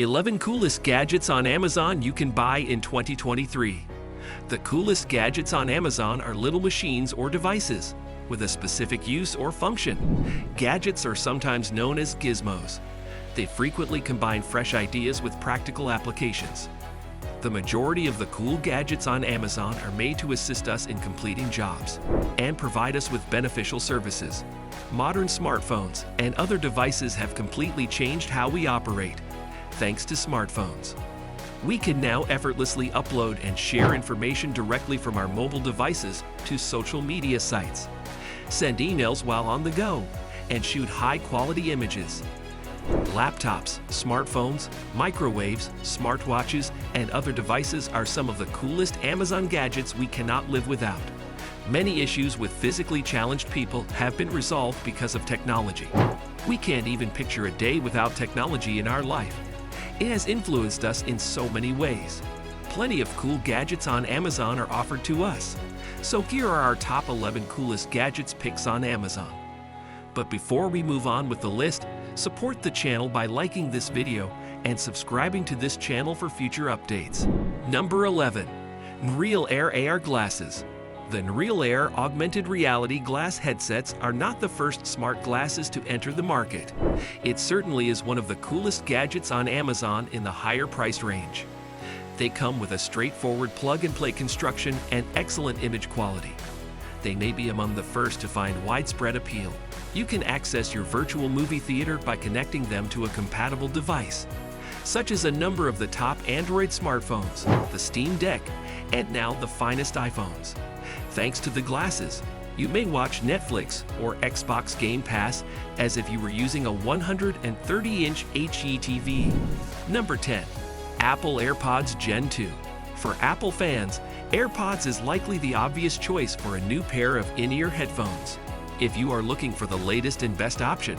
11 coolest gadgets on Amazon you can buy in 2023. The coolest gadgets on Amazon are little machines or devices with a specific use or function. Gadgets are sometimes known as gizmos. They frequently combine fresh ideas with practical applications. The majority of the cool gadgets on Amazon are made to assist us in completing jobs and provide us with beneficial services. Modern smartphones and other devices have completely changed how we operate. Thanks to smartphones, we can now effortlessly upload and share information directly from our mobile devices to social media sites, send emails while on the go, and shoot high-quality images. Laptops, smartphones, microwaves, smartwatches, and other devices are some of the coolest Amazon gadgets we cannot live without. Many issues with physically challenged people have been resolved because of technology. We can't even picture a day without technology in our life. It has influenced us in so many ways. Plenty of cool gadgets on Amazon are offered to us. So here are our top 11 coolest gadgets picks on Amazon. But before we move on with the list, support the channel by liking this video and subscribing to this channel for future updates. Number 11. Real Air AR Glasses. The Real Air augmented reality glass headsets are not the first smart glasses to enter the market. It certainly is one of the coolest gadgets on Amazon in the higher price range. They come with a straightforward plug-and-play construction and excellent image quality. They may be among the first to find widespread appeal. You can access your virtual movie theater by connecting them to a compatible device, such as a number of the top Android smartphones, the Steam Deck, and now the finest iPhones. Thanks to the glasses, you may watch Netflix or Xbox Game Pass as if you were using a 130-inch HD TV. Number 10. Apple AirPods Gen 2. For Apple fans, AirPods is likely the obvious choice for a new pair of in-ear headphones. If you are looking for the latest and best option,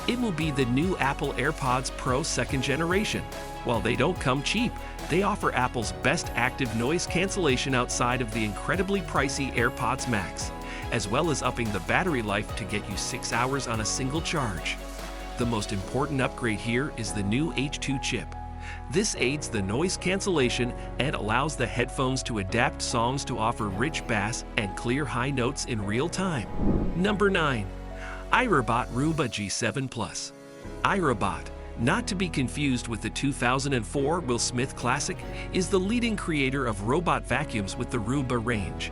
it will be the new Apple AirPods Pro 2nd generation. While they don't come cheap, they offer Apple's best active noise cancellation outside of the incredibly pricey AirPods Max, as well as upping the battery life to get you 6 hours on a single charge. The most important upgrade here is the new H2 chip. This aids the noise cancellation and allows the headphones to adapt songs to offer rich bass and clear high notes in real time. Number 9. iRobot Roomba G7 Plus. iRobot, not to be confused with the 2004 Will Smith classic, is the leading creator of robot vacuums with the Roomba range.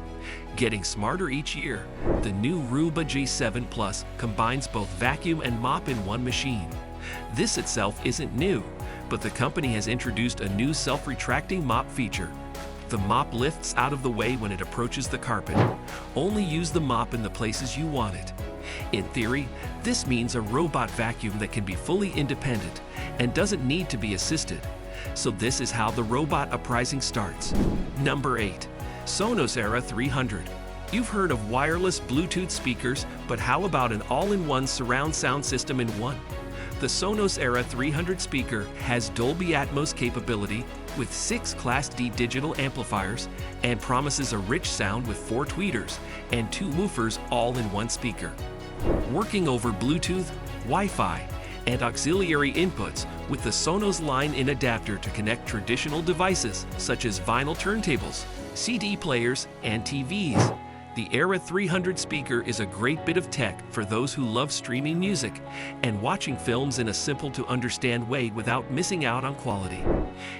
Getting smarter each year, the new Roomba G7 Plus combines both vacuum and mop in one machine. This itself isn't new, but the company has introduced a new self-retracting mop feature. The mop lifts out of the way when it approaches the carpet. Only use the mop in the places you want it. In theory, this means a robot vacuum that can be fully independent and doesn't need to be assisted. So this is how the robot uprising starts. Number 8. Sonos Era 300. You've heard of wireless Bluetooth speakers, but how about an all-in-one surround sound system in one? The Sonos Era 300 speaker has Dolby Atmos capability with 6 Class D digital amplifiers and promises a rich sound with 4 tweeters and 2 woofers all in one speaker. Working over Bluetooth, Wi-Fi, and auxiliary inputs with the Sonos line-in adapter to connect traditional devices such as vinyl turntables, CD players, and TVs. The Era 300 speaker is a great bit of tech for those who love streaming music and watching films in a simple-to-understand way without missing out on quality.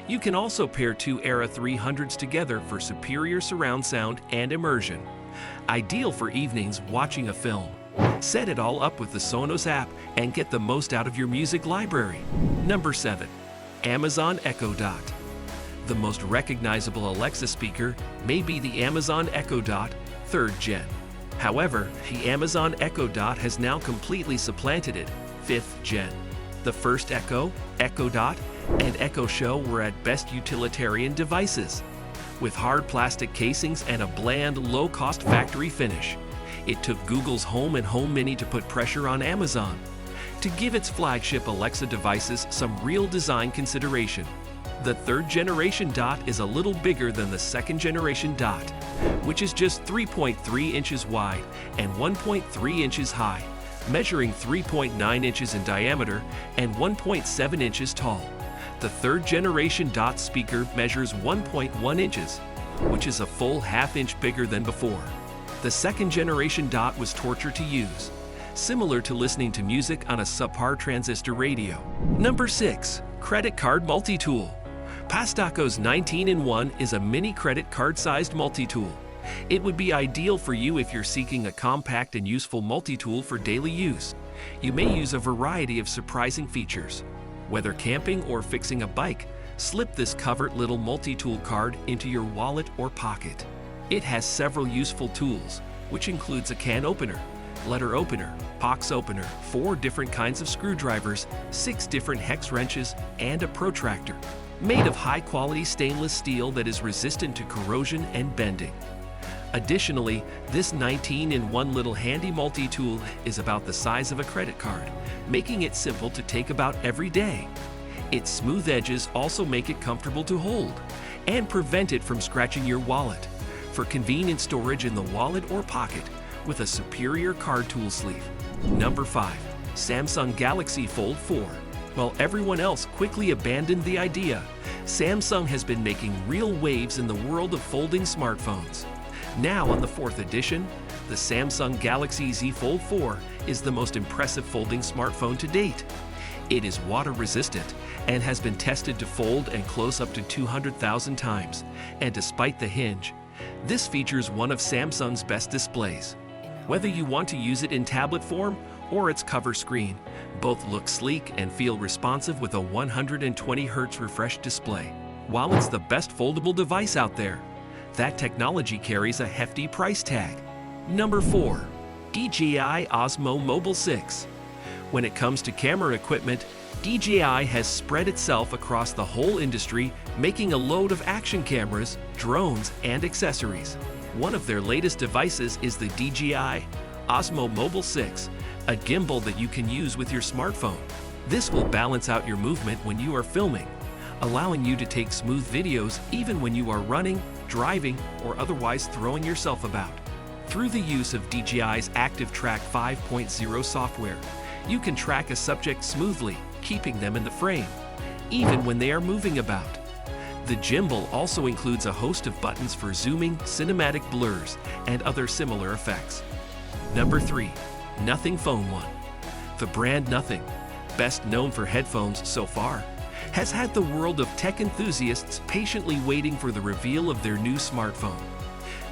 You can also pair 2 Era 300s together for superior surround sound and immersion. Ideal for evenings watching a film. Set it all up with the Sonos app and get the most out of your music library. Number 7. Amazon Echo Dot. The most recognizable Alexa speaker may be the Amazon Echo Dot 3rd Gen. However, the Amazon Echo Dot has now completely supplanted it, 5th Gen. The first Echo, Echo Dot, and Echo Show were at best utilitarian devices, with hard plastic casings and a bland, low-cost factory finish. It took Google's Home and Home Mini to put pressure on Amazon to give its flagship Alexa devices some real design consideration. The 3rd generation Dot is a little bigger than the 2nd generation Dot, which is just 3.3 inches wide and 1.3 inches high, measuring 3.9 inches in diameter and 1.7 inches tall. The third generation DOT speaker measures 1.1 inches, which is a full half-inch bigger than before. The second generation DOT was torture to use, similar to listening to music on a subpar transistor radio. Number 6. Credit Card MultiTool. Pastaco's 19-in-1 is a mini credit card-sized multi-tool. It would be ideal for you if you're seeking a compact and useful multi-tool for daily use. You may use a variety of surprising features. Whether camping or fixing a bike, slip this covered little multi-tool card into your wallet or pocket. It has several useful tools, which includes a can opener, letter opener, box opener, 4 different kinds of screwdrivers, 6 different hex wrenches, and a protractor. Made of high-quality stainless steel that is resistant to corrosion and bending. Additionally, this 19-in-1 little handy multi-tool is about the size of a credit card, making it simple to take about every day. Its smooth edges also make it comfortable to hold and prevent it from scratching your wallet. For convenient storage in the wallet or pocket with a superior card tool sleeve. Number 5. Samsung Galaxy Fold 4. While everyone else quickly abandoned the idea, Samsung has been making real waves in the world of folding smartphones. Now on the 4th edition, the Samsung Galaxy Z Fold 4 is the most impressive folding smartphone to date. It is water resistant and has been tested to fold and close up to 200,000 times, and despite the hinge, this features one of Samsung's best displays. Whether you want to use it in tablet form or its cover screen, both look sleek and feel responsive with a 120 Hz refresh display. While it's the best foldable device out there, that technology carries a hefty price tag. Number 4. DJI Osmo Mobile 6. When it comes to camera equipment, DJI has spread itself across the whole industry, making a load of action cameras, drones, and accessories. One of their latest devices is the DJI Osmo Mobile 6, a gimbal that you can use with your smartphone. This will balance out your movement when you are filming, allowing you to take smooth videos even when you are running, driving, or otherwise throwing yourself about. Through the use of DJI's Active Track 5.0 software, you can track a subject smoothly, keeping them in the frame, even when they are moving about. The gimbal also includes a host of buttons for zooming, cinematic blurs, and other similar effects. Number 3. Nothing Phone 1. The brand Nothing, best known for headphones so far, has had the world of tech enthusiasts patiently waiting for the reveal of their new smartphone.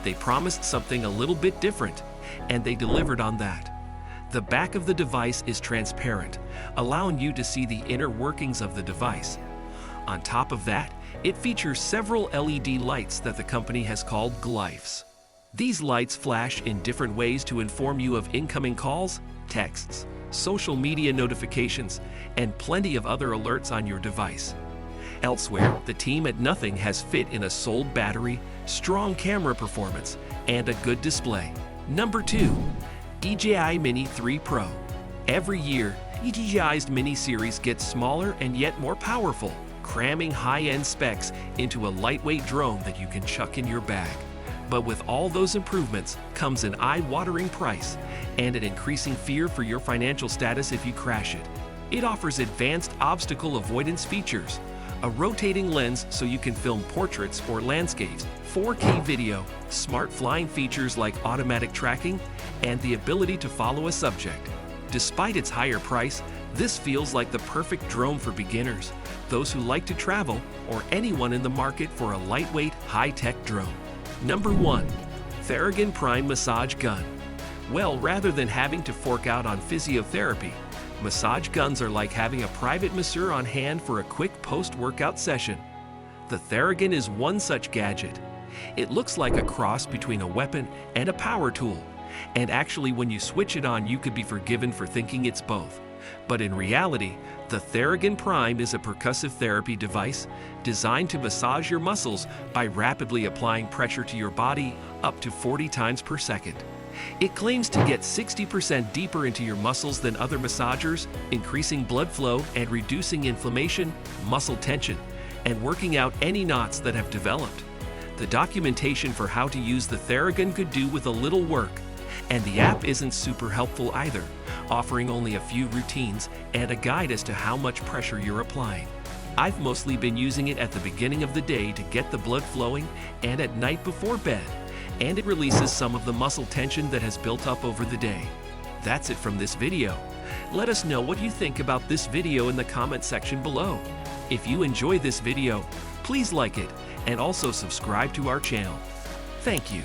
They promised something a little bit different, and they delivered on that. The back of the device is transparent, allowing you to see the inner workings of the device. On top of that, it features several LED lights that the company has called glyphs. These lights flash in different ways to inform you of incoming calls, texts, social media notifications, and plenty of other alerts on your device. Elsewhere, the team at Nothing has fit in a sold battery, strong camera performance, and a good display. Number 2. DJI Mini 3 Pro. Every year, DJI's Mini series gets smaller and yet more powerful, cramming high-end specs into a lightweight drone that you can chuck in your bag. But with all those improvements comes an eye-watering price and an increasing fear for your financial status if you crash it. It offers advanced obstacle avoidance features, a rotating lens so you can film portraits or landscapes, 4K video, smart flying features like automatic tracking, and the ability to follow a subject. Despite its higher price, this feels like the perfect drone for beginners, those who like to travel, or anyone in the market for a lightweight, high-tech drone. Number 1. Theragon Prime Massage Gun. Well, rather than having to fork out on physiotherapy, massage guns are like having a private masseur on hand for a quick post-workout session. The Theragon is one such gadget. It looks like a cross between a weapon and a power tool, and actually when you switch it on you could be forgiven for thinking it's both. But in reality, the Theragon Prime is a percussive therapy device designed to massage your muscles by rapidly applying pressure to your body up to 40 times per second. It claims to get 60% deeper into your muscles than other massagers, increasing blood flow and reducing inflammation, muscle tension, and working out any knots that have developed. The documentation for how to use the Theragon could do with a little work, and the app isn't super helpful either, offering only a few routines and a guide as to how much pressure you're applying. I've mostly been using it at the beginning of the day to get the blood flowing and at night before bed, and it releases some of the muscle tension that has built up over the day. That's it from this video. Let us know what you think about this video in the comment section below. If you enjoy this video, please like it and also subscribe to our channel. Thank you.